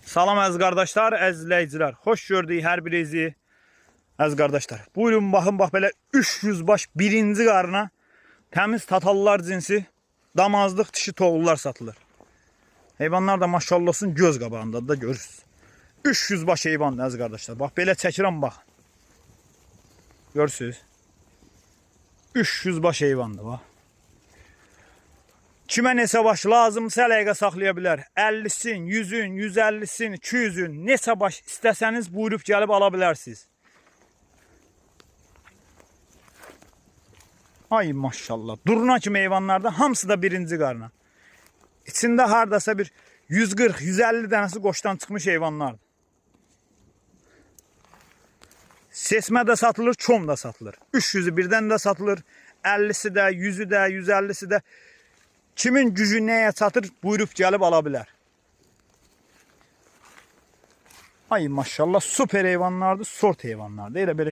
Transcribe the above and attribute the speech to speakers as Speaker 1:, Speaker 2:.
Speaker 1: Salam əziz qardaşlar, əziz izləyicilər. Xoş gördük hər birinizi. Əziz qardaşlar, buyurun baxın, bax belə 300 baş birinci qarına təmiz tatallar cinsi damazlıq dişi toğullar satılır. Heyvanlar da maşallah olsun göz qabağında da görürsünüz. 300 baş heyvandır əziz qardaşlar. Bax belə çəkirəm bax. Görürsünüz. 300 baş heyvandır bax. Kimə neçə baş lazımsa əlaqə saxlaya bilər. 50'sin, 100'ün, 150'sin, 200'ün neçə baş istəsəniz buyurub gəlib ala bilərsiniz. Ay maşallah. Durna kimi heyvanlarda hamısı da birinci qarına. İçində hardasa bir 140-150 dənəsi qoşdan çıxmış heyvanlardır. Sesmə də satılır, çom da satılır. 300'ü birdən də satılır. 50'si də, 100'ü də, 150'si də. Kimin gücü nəyə çatır buyurub gəlib ala bilər. Ay maşallah super heyvanlardır, sort heyvanlardır. Elə belə